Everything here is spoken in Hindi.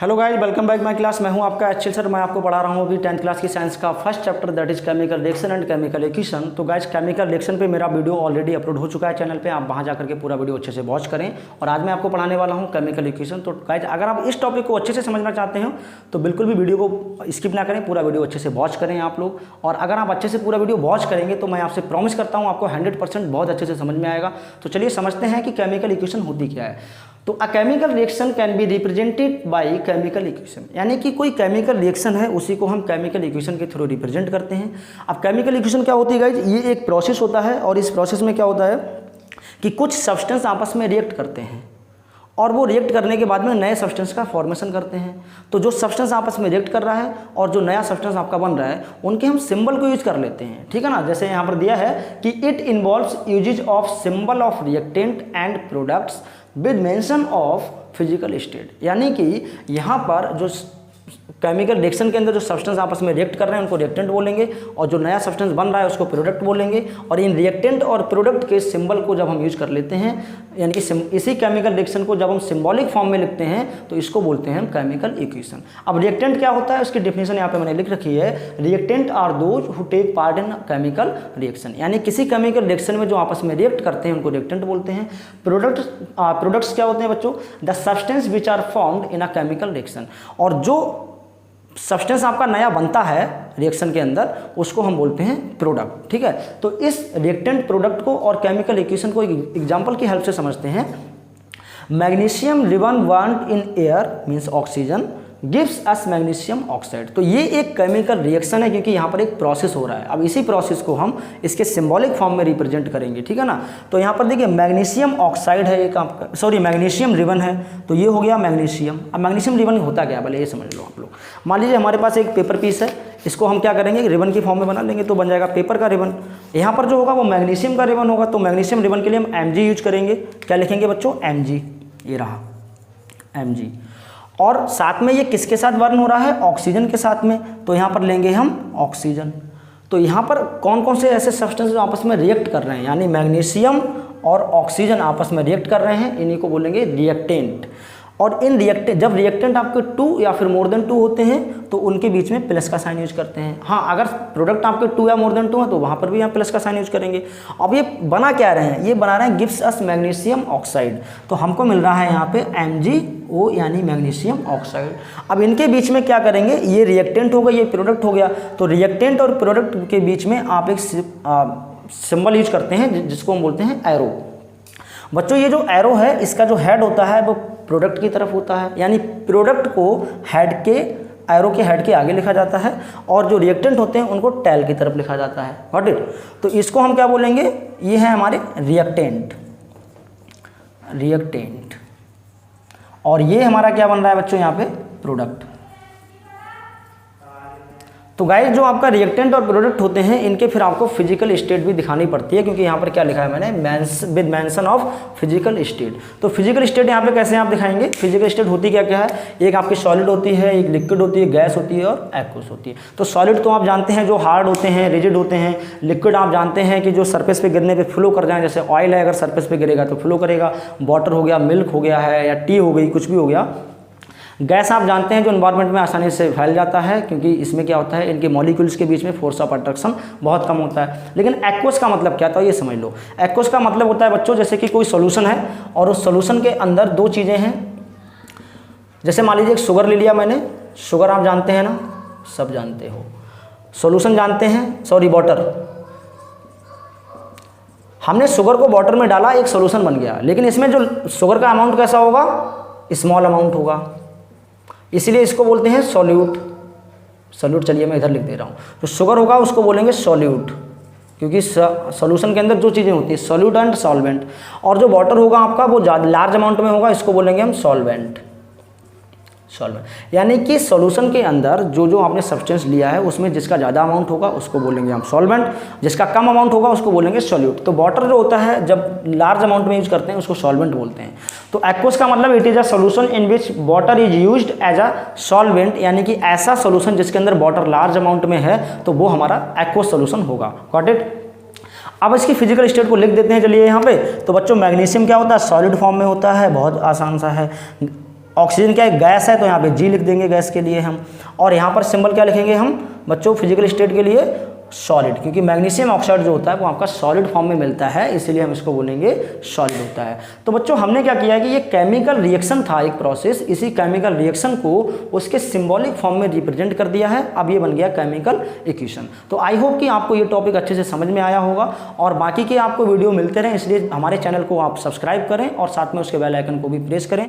Hello guys, welcome back my class. मैं हूं आपका अच्छे सर। मैं आपको पढ़ा रहा हूं अभी 10th क्लास की साइंस का first chapter, that is chemical reaction and chemical equation. तो गाइस, केमिकल रिएक्शन पे मेरा वीडियो ऑलरेडी अपलोड हो चुका है चैनल पे, आप वहां जाकर के पूरा वीडियो अच्छे से वॉच करें। और आज मैं आपको पढ़ाने वाला हूं केमिकल इक्वेशन। तो गाइस, अगर आप इस टॉपिक को अच्छे से समझना चाहते हैं तो बिल्कुल भी वीडियो को स्किप ना करें, पूरा वीडियो अच्छे से वॉच करें आप लोग। और अगर आप अच्छे से पूरा वीडियो वॉच करेंगे तो मैं आपसे प्रॉमिस करता हूँ आपको 100% बहुत अच्छे से समझ में आएगा। तो चलिए समझते हैं कि केमिकल इक्वेशन होती क्या है। तो अ chemical reaction can be represented by chemical equation, यानी कि कोई केमिकल रिएक्शन है उसी को हम केमिकल इक्वेशन के थ्रू रिप्रेजेंट करते हैं। अब केमिकल इक्वेशन क्या होती है गाइज, ये एक प्रोसेस होता है और इस प्रोसेस में क्या होता है कि कुछ सब्सटेंस आपस में रिएक्ट करते हैं और वो रिएक्ट करने के बाद में नए सब्सटेंस का फॉर्मेशन करते हैं। तो जो सब्सटेंस आपस में रिएक्ट कर रहा है और जो नया सब्सटेंस आपका बन रहा है उनके हम सिंबल को यूज कर लेते हैं, ठीक है ना। जैसे यहाँ पर दिया है कि it involves uses of symbol of reactant and products with mention of physical state, यानी कि यहाँ पर जो केमिकल रिएक्शन के अंदर जो सब्सटेंस आपस में रिएक्ट कर रहे हैं उनको रिएक्टेंट बोलेंगे और जो नया सब्सटेंस बन रहा है उसको प्रोडक्ट बोलेंगे। और इन रिएक्टेंट और प्रोडक्ट के सिंबल को जब हम यूज कर लेते हैं, यानी कि इसी केमिकल रिएक्शन को जब हम सिंबॉलिक फॉर्म में लिखते हैं तो इसको बोलते हैं हम केमिकल इक्वेशन। अब रिएक्टेंट क्या होता है उसकी डेफिनेशन यहाँ पे मैंने लिख रखी है। Reactant are those who take part in chemical reaction, यानी किसी केमिकल रिएक्शन में जो आपस में रिएक्ट करते हैं उनको रिएक्टेंट बोलते हैं। प्रोडक्ट्स क्या होते हैं बच्चों, the substance which are formed in a chemical reaction, और जो सब्सटेंस आपका नया बनता है रिएक्शन के अंदर उसको हम बोलते हैं प्रोडक्ट, ठीक है। तो इस रिएक्टेंट प्रोडक्ट को और केमिकल इक्वेशन को एक एग्जांपल की हेल्प से समझते हैं। Magnesium ribbon bond in air means oxygen gives us magnesium oxide. तो ये एक केमिकल रिएक्शन है क्योंकि यहाँ पर एक प्रोसेस हो रहा है। अब इसी प्रोसेस को हम इसके सिंबॉलिक फॉर्म में रिप्रेजेंट करेंगे, ठीक है ना। तो यहाँ पर देखिए मैग्नीशियम ऑक्साइड है एक आपका, सॉरी मैग्नीशियम रिबन है, तो ये हो गया मैग्नीशियम। अब मैग्नीशियम रिबन होता क्या है पहले ये समझ लो आप लोग। मान लीजिए हमारे पास एक पेपर पीस है, इसको हम क्या करेंगे रिबन की फॉर्म में बना लेंगे तो बन जाएगा पेपर का रिबन। यहाँ पर जो होगा वो मैग्नीशियम का रिबन होगा, तो मैग्नीशियम रिबन के लिए हम Mg यूज करेंगे। क्या लिखेंगे बच्चों, Mg, ये रहा Mg। और साथ में ये किसके साथ बर्न हो रहा है, ऑक्सीजन के साथ में, तो यहाँ पर लेंगे हम ऑक्सीजन। तो यहाँ पर कौन कौन से ऐसे सब्सटेंस आपस में रिएक्ट कर रहे हैं, यानी मैग्नीशियम और ऑक्सीजन आपस में रिएक्ट कर रहे हैं, इन्हीं को बोलेंगे रिएक्टेंट। और इन रिएक्टेंट, जब रिएक्टेंट आपके 2 या फिर मोर देन 2 होते हैं तो उनके बीच में प्लस का साइन यूज करते हैं। हाँ, अगर प्रोडक्ट आपके 2 या मोर देन 2 है तो वहाँ पर भी यहाँ प्लस का साइन यूज करेंगे। अब ये बना क्या रहे हैं, ये बना रहे हैं गिव्स अस मैग्नीशियम ऑक्साइड, तो हमको मिल रहा है यहाँ पे MgO यानी मैग्नीशियम ऑक्साइड। अब इनके बीच में क्या करेंगे, ये रिएक्टेंट हो गया, ये प्रोडक्ट हो गया, तो रिएक्टेंट और प्रोडक्ट के बीच में आप एक सिंबल यूज करते हैं जिसको हम बोलते हैं एरो। बच्चों ये जो एरो है इसका जो हेड होता है वो प्रोडक्ट की तरफ होता है, यानी प्रोडक्ट को हेड के, एरो के हेड के आगे लिखा जाता है और जो रिएक्टेंट होते हैं उनको टेल की तरफ लिखा जाता है। व्हाट इट, तो इसको हम क्या बोलेंगे, ये है हमारे रिएक्टेंट, रिएक्टेंट। और ये हमारा क्या बन रहा है बच्चों यहाँ पे, प्रोडक्ट। तो गाइस जो आपका रिएक्टेंट और प्रोडक्ट होते हैं इनके फिर आपको फिजिकल स्टेट भी दिखानी पड़ती है, क्योंकि यहाँ पर क्या लिखा है मैंने, with mention of physical state. तो फिजिकल स्टेट यहाँ पे कैसे आप दिखाएंगे, फिजिकल स्टेट होती क्या क्या है, एक आपकी सॉलिड होती है, एक लिक्विड होती है, गैस होती है और एक्वस होती है। तो सॉलिड तो आप जानते हैं जो हार्ड होते हैं, रिजिड होते हैं। लिक्विड आप जानते हैं कि जो सरफेस पे गिरने पे फ्लो कर जाए, जैसे ऑयल है अगर सरफेस पे गिरेगा तो फ्लो करेगा। वाटर हो गया, मिल्क हो गया है, या टी हो गई, कुछ भी हो गया। गैस आप जानते हैं जो एनवायरनमेंट में आसानी से फैल जाता है, क्योंकि इसमें क्या होता है, इनके मॉलिक्यूल्स के बीच में फोर्स ऑफ अट्रैक्शन बहुत कम होता है। लेकिन एक्वस का मतलब क्या था ये समझ लो। एक्वस का मतलब होता है बच्चों, जैसे कि कोई सॉल्यूशन है और उस सॉल्यूशन के अंदर 2 चीज़ें हैं। जैसे मान लीजिए एक शुगर ले लिया मैंने, शुगर आप जानते हैं ना, सब जानते हो। सॉल्यूशन जानते हैं, सॉरी वाटर। हमने शुगर को वाटर में डाला, एक सॉल्यूशन बन गया, लेकिन इसमें जो शुगर का अमाउंट कैसा होगा, स्मॉल अमाउंट होगा, इसलिए इसको बोलते हैं सॉल्यूट। सॉल्यूट चलिए मैं इधर लिख दे रहा हूँ। जो शुगर होगा उसको बोलेंगे सॉल्यूट, क्योंकि सॉल्यूशन के अंदर जो चीज़ें होती है सॉल्यूट एंड सॉल्वेंट। और जो वाटर होगा आपका वो लार्ज अमाउंट में होगा, इसको बोलेंगे हम सॉल्वेंट। सॉल्वेंट यानी कि सॉल्यूशन के अंदर जो जो आपने सब्सटेंस लिया है उसमें जिसका ज़्यादा अमाउंट होगा उसको बोलेंगे हम सॉल्वेंट, जिसका कम अमाउंट होगा उसको बोलेंगे सॉल्यूट। तो वाटर जो होता है जब लार्ज अमाउंट में यूज करते हैं उसको सॉल्वेंट बोलते हैं। तो एक्वस का मतलब it is a solution in which water is used as a solvent, यानी कि ऐसा सॉल्यूशन जिसके अंदर वाटर लार्ज अमाउंट में है तो वो हमारा एक्वस सॉल्यूशन होगा। Got it. अब इसकी फिजिकल स्टेट को लिख देते हैं चलिए यहाँ पे। तो बच्चों मैग्नीशियम क्या होता है, सॉलिड फॉर्म में होता है, बहुत आसान सा है। ऑक्सीजन क्या है, गैस है, तो यहाँ पे जी लिख देंगे गैस के लिए हम। और यहाँ पर सिंबल क्या लिखेंगे हम बच्चों फिजिकल स्टेट के लिए, सॉलिड, क्योंकि मैग्नीशियम ऑक्साइड जो होता है वो आपका सॉलिड फॉर्म में मिलता है, इसीलिए हम इसको बोलेंगे सॉलिड होता है। तो बच्चों हमने क्या किया है कि ये केमिकल रिएक्शन था एक प्रोसेस, इसी केमिकल रिएक्शन को उसके सिंबॉलिक फॉर्म में रिप्रेजेंट कर दिया है, अब ये बन गया केमिकल इक्वेशन। तो आई होप कि आपको ये टॉपिक अच्छे से समझ में आया होगा, और बाकी के आपको वीडियो मिलते रहें, इसलिए हमारे चैनल को आप सब्सक्राइब करें और साथ में उसके बेल आइकन को भी प्रेस करें।